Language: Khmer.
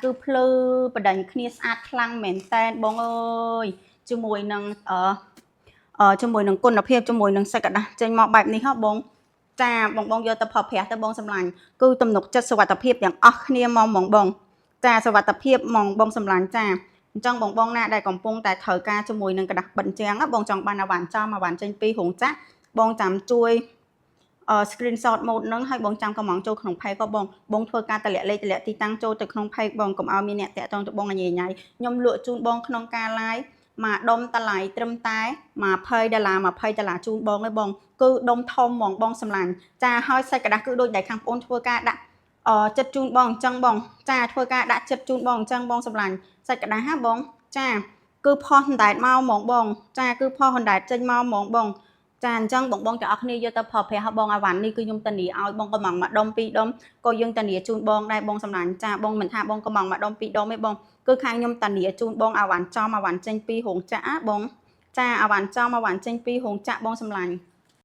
cứ plư bật đánh kia sát khăn mền tên bông ơi cho mùi nâng cho mùi nâng côn đập hiệp cho mùi nâng sạch cả trên mọi bạch này hả bông cha bông bông vô tập hợp hẻ tập bông xâm lành cứ tầm nục chất sơ tập hiệpอย่างkia mong mong bông cha sơ tập hiệp mong bông xâm lành cha trong bông bông nè đây còn bông tại thời ca cho mùi nâng cả đặc bệnh trắng á bông trong ban nào bản cho mà bản trên pi hùng chắc bông chạm chui screenshot mộtនឹងឲ្យបងចាំកំងចូលក្នុង page ក៏បងធ្វើការតម្លាក់លេខតម្លាក់ទីតាំងចូលទៅក្នុង page បងកុំឲ្យមានអ្នកតាក់ទងទៅបងញ៉ៃញ៉ៃខ្ញុំលក់ជូនបងក្នុងការ live មកដុំតម្លៃត្រឹមតែ$20 $20ជូនបងឯងបងគឺដុំធំហ្មងបងសម្លាញ់ចាហើយសាច់ក្រដាស់គឺដូចដែលខាងបងធ្វើការដាក់ចិត្តជូនបងអញ្ចឹងបងចាធ្វើការដាក់ចិត្តជូនបងអញ្ចឹងបងសម្លាញ់សាច់ក្រដាស់ហ่าបងចាគឺផុសអណ្ដែតមកហ្មងបងចាគឺផុសអណ្ដែតចេញមកហ្មងបងចាអញ្ចឹងបងទាំងអស់គ្នាយកទៅប្រើប្រាស់បងអាវ៉ាន់នេះគឺខ្ញុំតានីឲ្យបងកំងមកដុំ2ដុំក៏យើងតានីជូនបងដែរបងសម្លាញ់ចាបងមិនថាបងកំងមកដុំ2ដុំទេបងគឺខាងខ្ញុំតានីជូនបងអាវ៉ាន់ចំអាវ៉ាន់ចេញពីរោងចក្របងចាអាវ៉ាន់ចំអាវ៉ាន់ចេញពីរោងចក្របងសម្លាញ់